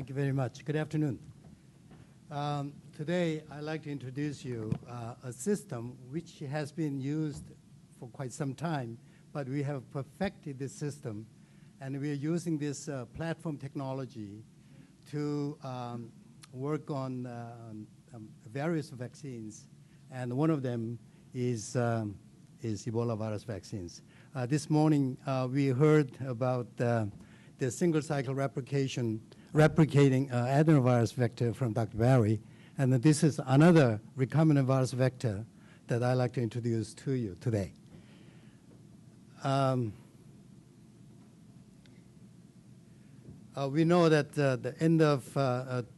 Thank you very much. Good afternoon. Today, I'd like to introduce you a system which has been used for quite some time, but we have perfected this system, and we are using this platform technology to work on various vaccines, and one of them is Ebola virus vaccines. This morning, we heard about the single-cycle replicating adenovirus vector from Dr. Barry, and this is another recombinant virus vector that I'd like to introduce to you today. We know that the end of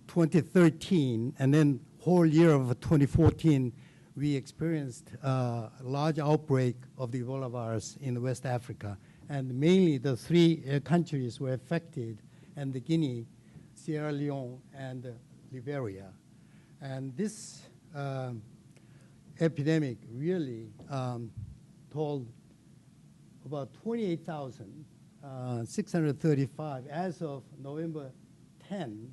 2013 and then whole year of 2014, we experienced a large outbreak of the Ebola virus in West Africa, and mainly the three countries were affected, and the Guinea, Sierra Leone, and Liberia. And this epidemic really told about 28,635 as of November 10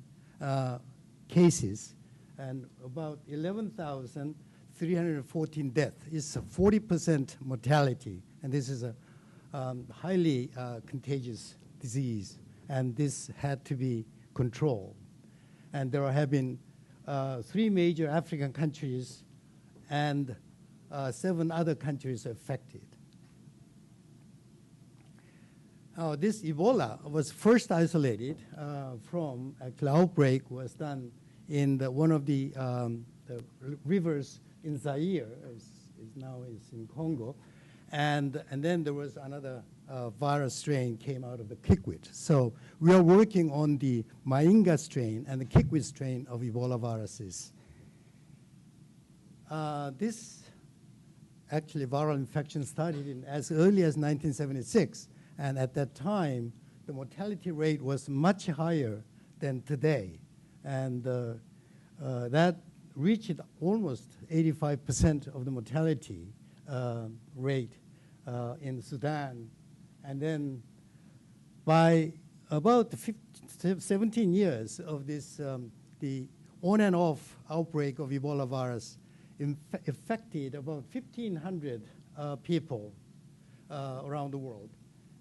cases, and about 11,314 deaths. It's a 40% mortality, and this is a highly contagious disease, and this had to be controlled. And there have been 3 major African countries and 7 other countries affected. This Ebola was first isolated from, actually outbreak was done in one of the rivers in Zaire, now is in Congo, and then there was another virus strain came out of the Kikwit. So we are working on the Mainga strain and the Kikwit strain of Ebola viruses. This actually viral infection started in as early as 1976, and at that time the mortality rate was much higher than today, and that reached almost 85% of the mortality rate in Sudan. And then by about 17 years of this, the on and off outbreak of Ebola virus affected about 1,500 people around the world.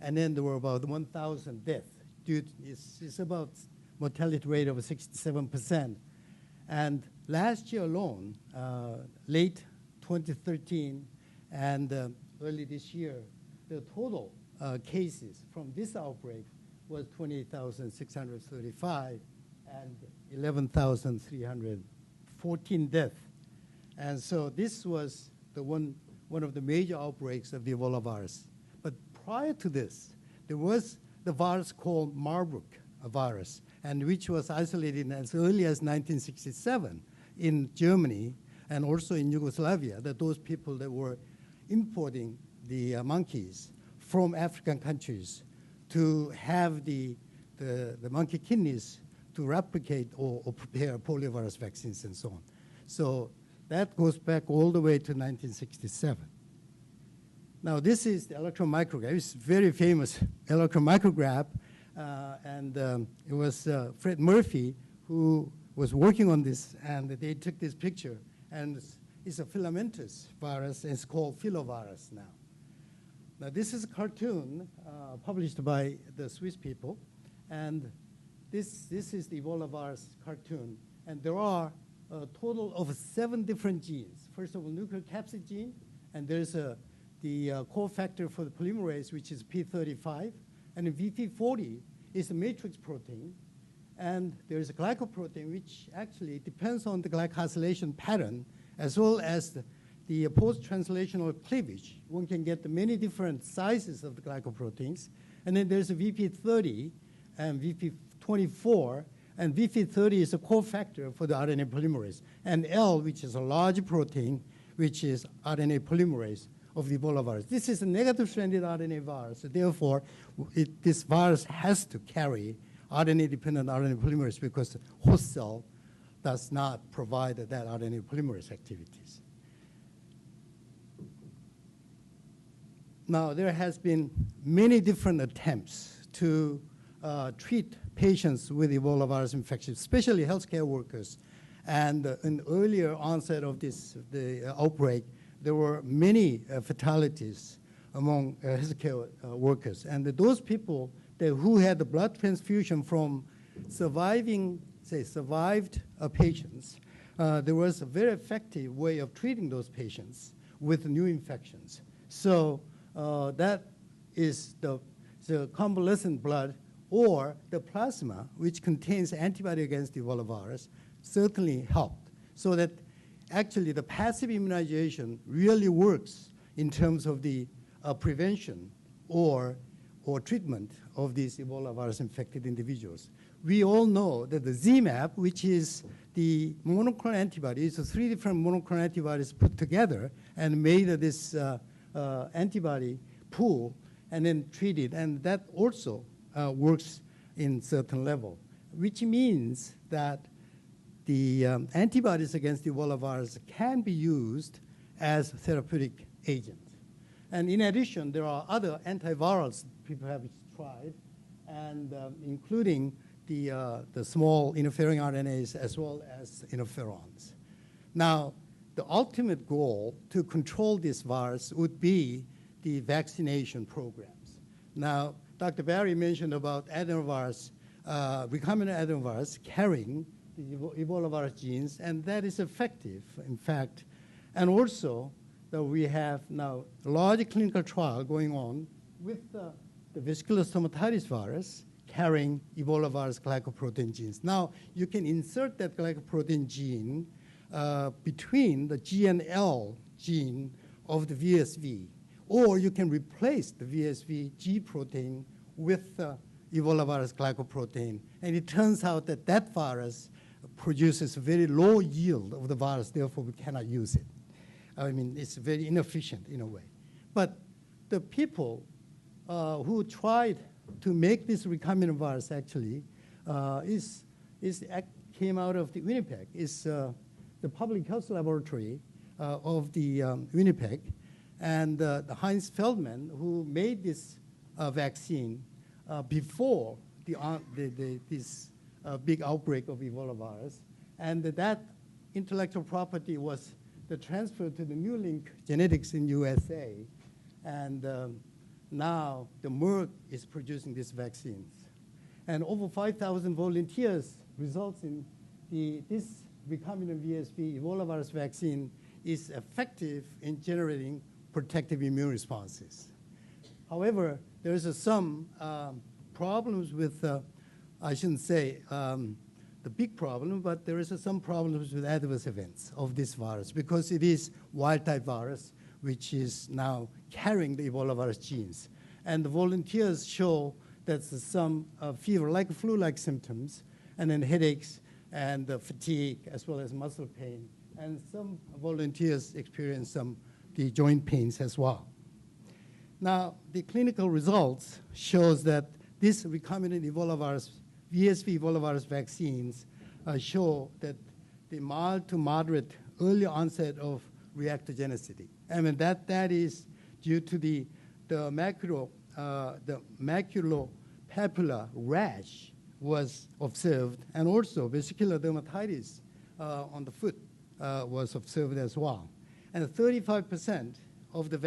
And then there were about 1,000 deaths. It's about mortality rate of 67%. And last year alone, late 2013 and early this year, the total cases from this outbreak was 28,635 and 11,314 deaths. And so this was one of the major outbreaks of the Ebola virus. But prior to this, there was the virus called Marburg virus, and which was isolated as early as 1967 in Germany and also in Yugoslavia, that those people that were importing the monkeys from African countries to have the monkey kidneys to replicate or prepare poliovirus vaccines and so on. So that goes back all the way to 1967. Now this is the electron micrograph. It's very famous electron micrograph, and it was Fred Murphy who was working on this, and they took this picture, and it's a filamentous virus, and it's called filovirus now. Now this is a cartoon published by the Swiss people, and this is the Ebola virus cartoon, and there are a total of 7 different genes. First of all, nucleocapsid gene, and there's the cofactor for the polymerase, which is P35, and VP40 is a matrix protein, and there's a glycoprotein, which actually depends on the glycosylation pattern, as well as the post-translational cleavage. One can get the many different sizes of the glycoproteins. And then there's a VP30 and VP24, and VP30 is a cofactor for the RNA polymerase, and L, which is a large protein, which is RNA polymerase of the Ebola virus. This is a negative-stranded RNA virus, so therefore this virus has to carry RNA-dependent RNA polymerase because the host cell does not provide that RNA polymerase activities. Now, there has been many different attempts to treat patients with Ebola virus infection, especially healthcare workers. And in earlier onset of the outbreak, there were many fatalities among healthcare workers. And those people who had the blood transfusion from survived patients, there was a very effective way of treating those patients with new infections. So that is the convalescent blood or the plasma, which contains antibody against the Ebola virus, certainly helped. So that actually the passive immunization really works in terms of the prevention or treatment of these Ebola virus infected individuals. We all know that the ZMapp, which is the monoclonal antibody, is 3 different monoclonal antibodies put together and made this antibody pool and then treated, and that also works in certain level, which means that the antibodies against the Ebola virus can be used as therapeutic agents. And in addition, there are other antivirals people have tried, and including the small interfering RNAs as well as interferons. Now, the ultimate goal to control this virus would be the vaccination programs. Now, Dr. Barry mentioned about adenovirus, recombinant adenovirus carrying the Ebola virus genes, and that is effective, in fact. And also, that we have now a large clinical trial going on with the vesicular stomatitis virus carrying Ebola virus glycoprotein genes. Now, you can insert that glycoprotein gene between the G and L gene of the VSV, or you can replace the VSV G protein with the Ebola virus glycoprotein. And it turns out that that virus produces a very low yield of the virus, therefore we cannot use it. I mean, it's very inefficient in a way. But the people who tried to make this recombinant virus actually came out of the Winnipeg. It's the public health laboratory of the Winnipeg. And the Heinz Feldman, who made this vaccine before this big outbreak of Ebola virus. And that intellectual property was transferred to the Neuralink Genetics in USA. And now the Merck is producing these vaccines. And over 5,000 volunteers results in this recombinant VSV Ebola virus vaccine is effective in generating protective immune responses. However, there is some problems with, I shouldn't say the big problem, but there is some problems with adverse events of this virus because it is wild-type virus, which is now carrying the Ebola virus genes. And the volunteers show that some fever, like flu-like symptoms, and then headaches and fatigue, as well as muscle pain. And some volunteers experience the joint pains as well. Now, the clinical results shows that this recombinant Ebola virus, VSV Ebola virus vaccines show that the mild to moderate early onset of reactogenicity. I mean, that is due to the maculopapular rash was observed, and also vesicular dermatitis on the foot was observed as well. And 35% of the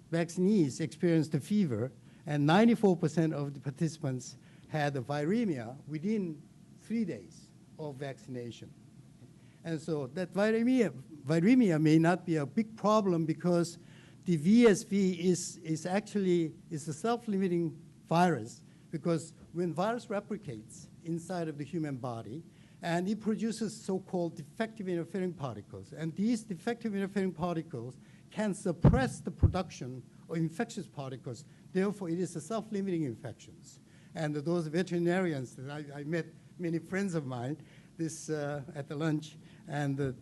vaccinees experienced a fever, and 94% of the participants had a viremia within 3 days of vaccination. And so that viremia may not be a big problem because the VSV is actually a self-limiting virus, because when virus replicates inside of the human body, and it produces so-called defective interfering particles. And these defective interfering particles can suppress the production of infectious particles. Therefore, it is a self-limiting infections. And those veterinarians, I met many friends of mine at the lunch, and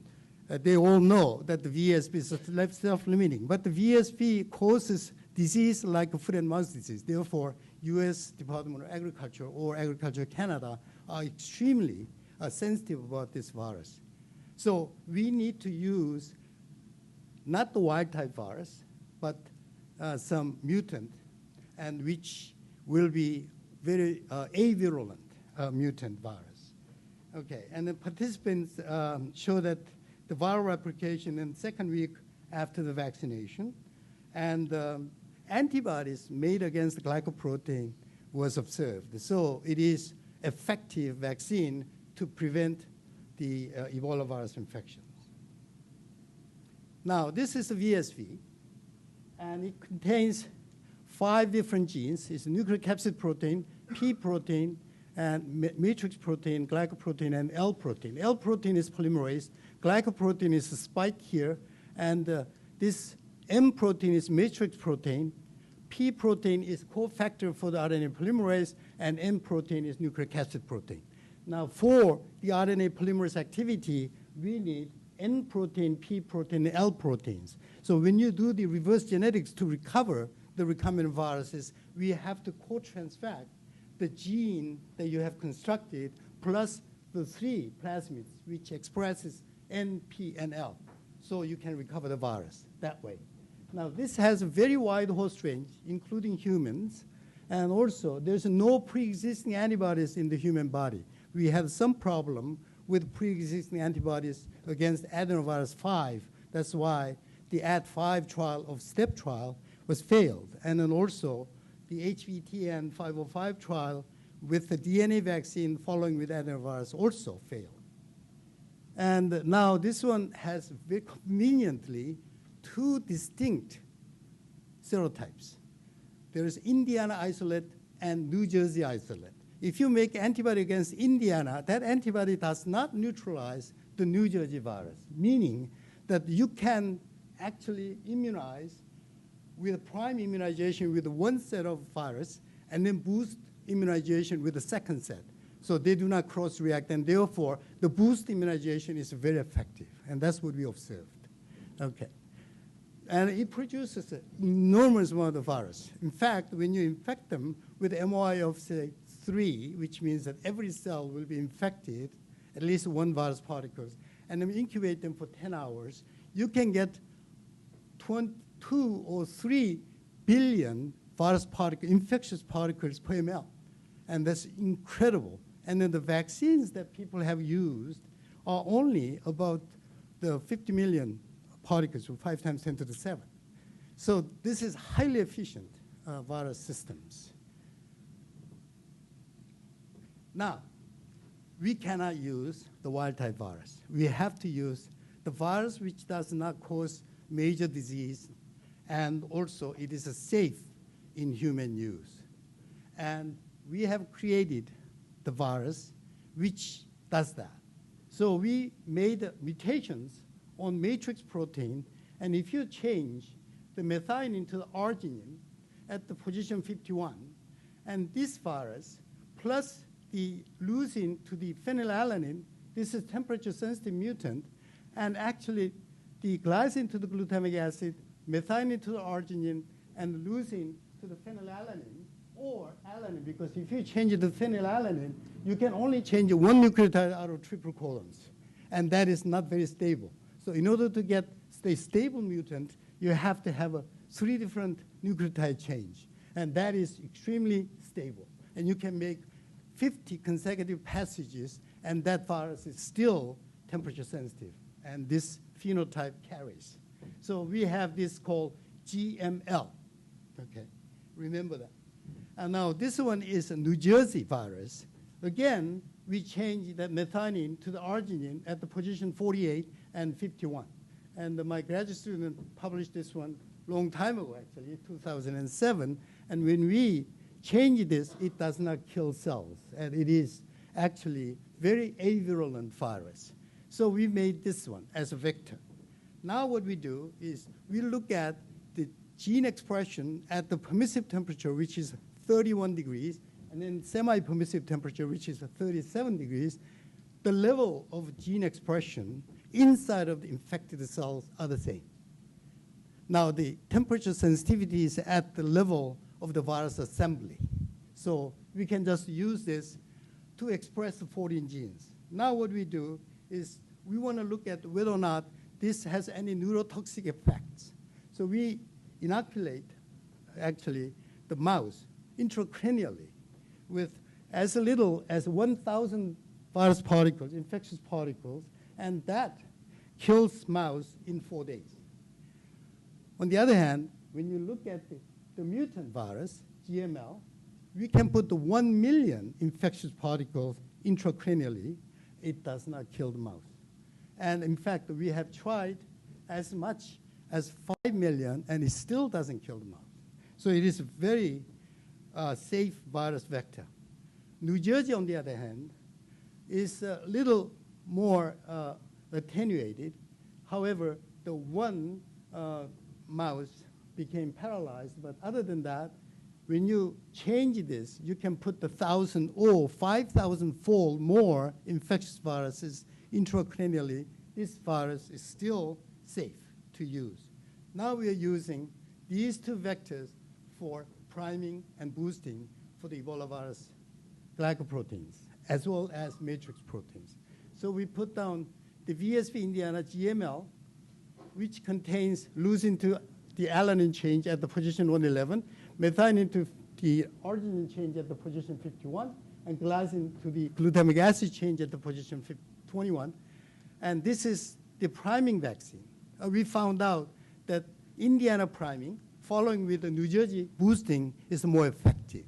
they all know that the VSV is self-limiting. But the VSV causes disease like foot and mouth disease. Therefore, U.S. Department of Agriculture or Agriculture Canada are extremely sensitive about this virus. So we need to use not the wild-type virus, but some mutant, and which will be very avirulent mutant virus. Okay, and the participants show that the viral replication in the second week after the vaccination, and antibodies made against the glycoprotein was observed. So it is effective vaccine to prevent the Ebola virus infections. Now, this is a VSV, and it contains 5 different genes. It's nucleocapsid protein, P protein, and matrix protein, glycoprotein, and L protein. L protein is polymerase. Glycoprotein is a spike here, and this M protein is matrix protein. P protein is cofactor for the RNA polymerase, and M protein is nucleocapsid protein. Now, for the RNA polymerase activity, we need N protein, P protein, and L proteins. So when you do the reverse genetics to recover the recombinant viruses, we have to co-transfect the gene that you have constructed plus the 3 plasmids, which expresses N, P, and L. So you can recover the virus that way. Now, this has a very wide host range, including humans, and also there's no pre-existing antibodies in the human body. We have some problem with pre-existing antibodies against adenovirus 5. That's why the AD5 trial of STEP trial was failed. And then also the HVTN 505 trial with the DNA vaccine following with adenovirus also failed. And now this one has very conveniently 2 distinct serotypes. There is Indiana isolate and New Jersey isolate. If you make antibody against Indiana, that antibody does not neutralize the New Jersey virus, meaning that you can actually immunize with prime immunization with 1 set of virus and then boost immunization with the 2nd set. So they do not cross-react, and therefore the boost immunization is very effective, and that's what we observed. Okay. And it produces an enormous amount of virus. In fact, when you infect them with MOI of, say, 3, which means that every cell will be infected, at least 1 virus particles, and then incubate them for 10 hours, you can get 2 or 3 billion virus particles, infectious particles per ml. And that's incredible. And then the vaccines that people have used are only about the 50 million particles, or 5 times 10 to the 7. So this is highly efficient virus systems. Now, we cannot use the wild-type virus. We have to use the virus which does not cause major disease, and also it is safe in human use. And we have created the virus which does that. So we made mutations on matrix protein, and if you change the methionine to the arginine at the position 51, and this virus plus the leucine to the phenylalanine, this is temperature-sensitive mutant, and actually the glycine to the glutamic acid, methionine to the arginine, and leucine to the phenylalanine, or alanine, because if you change the phenylalanine, you can only change 1 nucleotide out of triple colons, and that is not very stable. So in order to get a stable mutant, you have to have 3 different nucleotide change, and that is extremely stable. And you can make 50 consecutive passages, and that virus is still temperature sensitive, and this phenotype carries. So we have this called GML. Okay, remember that. And now this one is a New Jersey virus. Again, we change the methionine to the arginine at the position 48 and 51. And my graduate student published this one a long time ago, actually, 2007. And when we change this, it does not kill cells. And it is actually very avirulent virus. So we made this one as a vector. Now what we do is we look at the gene expression at the permissive temperature, which is 31 degrees, and then semi-permissive temperature, which is 37 degrees. The level of gene expression inside of the infected cells are the same. Now, the temperature sensitivity is at the level of the virus assembly. So we can just use this to express the 14 genes. Now what we do is we want to look at whether or not this has any neurotoxic effects. So we inoculate, actually, the mouse intracranially with as little as 1,000 virus particles, infectious particles, and that kills mouse in 4 days. On the other hand, when you look at the mutant virus, GML, we can put the 1 million infectious particles intracranially. It does not kill the mouse. And in fact, we have tried as much as 5 million, and it still doesn't kill the mouse. So it is a very safe virus vector. New Jersey, on the other hand, is a little more attenuated. However, the one mouse became paralyzed, but other than that, when you change this, you can put the 1,000 or 5,000-fold more infectious viruses intracranially. This virus is still safe to use. Now we are using these two vectors for priming and boosting for the Ebola virus glycoproteins, as well as matrix proteins. So we put down the VSV Indiana GML, which contains leucine to the alanine change at the position 111, methionine to the arginine change at the position 51, and glycine to the glutamic acid change at the position 21. And this is the priming vaccine. We found out that Indiana priming, following with the New Jersey boosting, is more effective.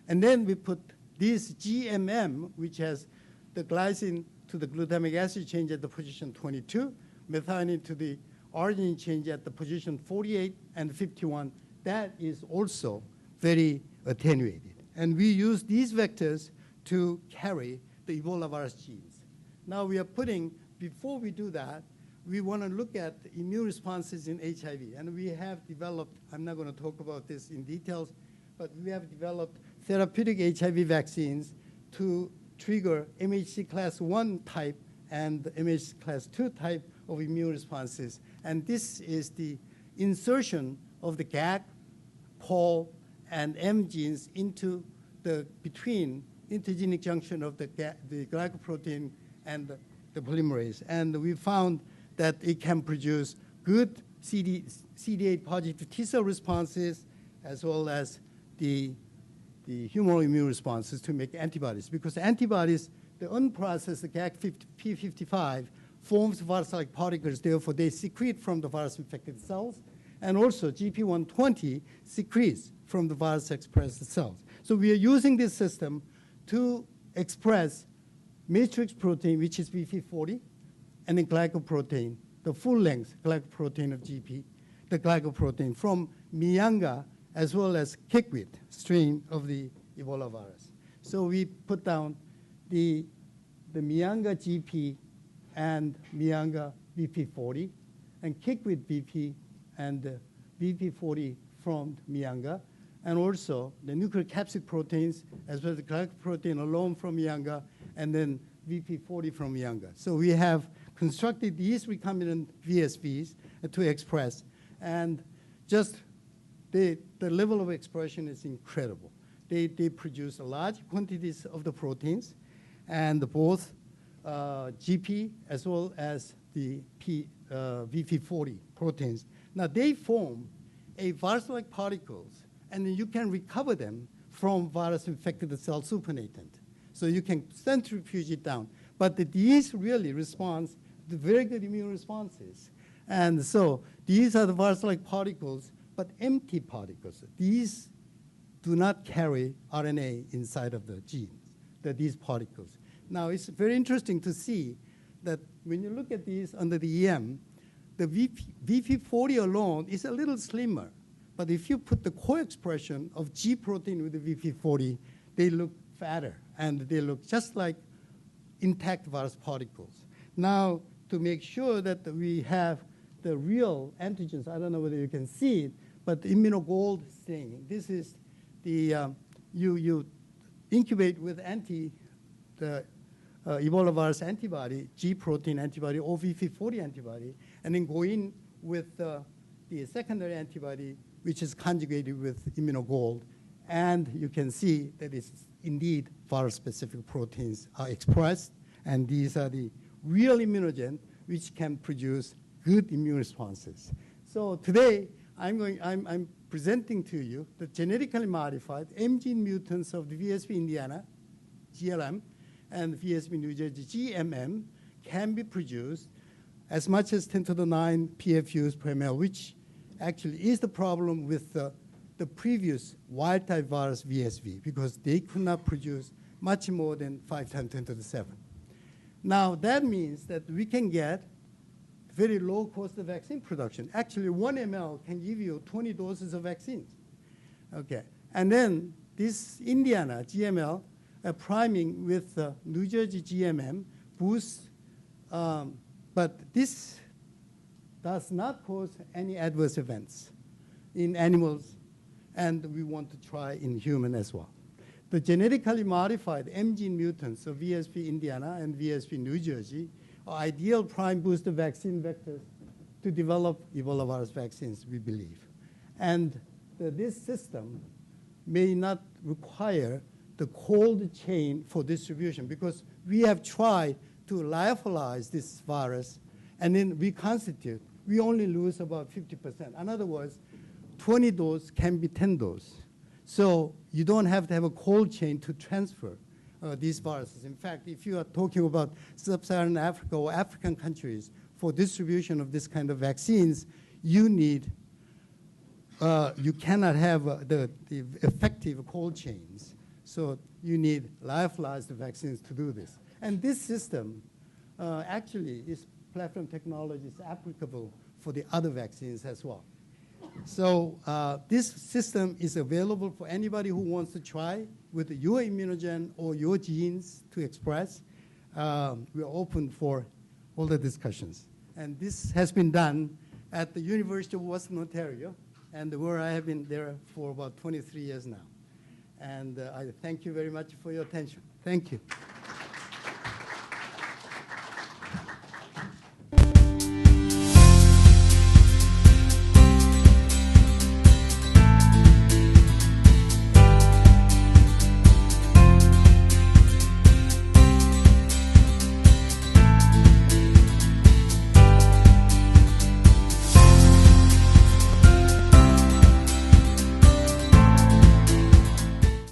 And then we put this GMM, which has the glycine to the glutamic acid change at the position 22, methionine to the arginine change at the position 48 and 51. That is also very attenuated. And we use these vectors to carry the Ebola virus genes. Now we are putting, before we do that, we want to look at immune responses in HIV. And we have developed, I'm not going to talk about this in details, but we have developed therapeutic HIV vaccines to trigger MHC class 1 type and MHC class 2 type of immune responses. And this is the insertion of the GAG, POL, and M genes into the between intergenic junction of the glycoprotein and the polymerase. And we found that it can produce good CD8 positive T cell responses, as well as the humoral immune responses to make antibodies. Because antibodies, the unprocessed GAG P55 forms virus-like particles, therefore they secrete from the virus-infected cells, and also GP120 secretes from the virus-expressed cells. So we are using this system to express matrix protein, which is VP40, and then glycoprotein, the full-length glycoprotein of GP, the glycoprotein from Myanga, as well as Kikwit strain of the Ebola virus. So we put down the Myanga GP and Myanga VP40, and Kikwit VP and VP40 from Myanga, and also the nuclear capsid proteins, as well as the glycoprotein alone from Myanga, and then VP40 from Myanga. So we have constructed these recombinant VSVs to express, and just the level of expression is incredible. They produce large quantities of the proteins, and both GP as well as the VP40 proteins. Now they form a virus-like particles, and then you can recover them from virus-infected cell supernatant. So you can centrifuge it down. But these really respond to very good immune responses. And so these are the virus-like particles, but empty particles. These do not carry RNA inside of the genes, these particles. Now, it's very interesting to see that when you look at these under the EM, the VP40 alone is a little slimmer. But if you put the co-expression of G protein with the VP40, they look fatter, and they look just like intact virus particles. Now, to make sure that we have the real antigens, I don't know whether you can see it, but the immunogold thing, this is the, you incubate with the Ebola virus antibody, G protein antibody, or VP40 antibody, and then go in with the secondary antibody, which is conjugated with immunogold. And you can see that it's indeed virus-specific proteins are expressed, and these are the real immunogen which can produce good immune responses. So today, I'm presenting to you the genetically modified M gene mutants of the VSP Indiana, GLM, and VSP New Jersey, GMM, can be produced as much as 10 to the 9 PFUs per ml, which actually is the problem with the previous wild-type virus VSV, because they could not produce much more than 5 times 10 to the 7. Now, that means that we can get very low cost of vaccine production. Actually, 1 ml can give you 20 doses of vaccines. Okay, and then this Indiana GML priming with New Jersey GMM boosts, but this does not cause any adverse events in animals, and we want to try in human as well. The genetically modified M gene mutants of VSP Indiana and VSP New Jersey are ideal prime booster vaccine vectors to develop Ebola virus vaccines, we believe. And this system may not require the cold chain for distribution, because we have tried to lyophilize this virus and then reconstitute. We only lose about 50%. In other words, 20 doses can be 10 doses. So you don't have to have a cold chain to transfer these viruses. In fact, if you are talking about sub-Saharan Africa or African countries for distribution of this kind of vaccines, you need, you cannot have the effective cold chains. So you need lyophilized vaccines to do this. And this system actually is platform technology is applicable for the other vaccines as well. So this system is available for anybody who wants to try with your immunogen or your genes to express. We are open for all the discussions. And this has been done at the University of Western Ontario, and where I have been there for about 23 years now. And I thank you very much for your attention. Thank you.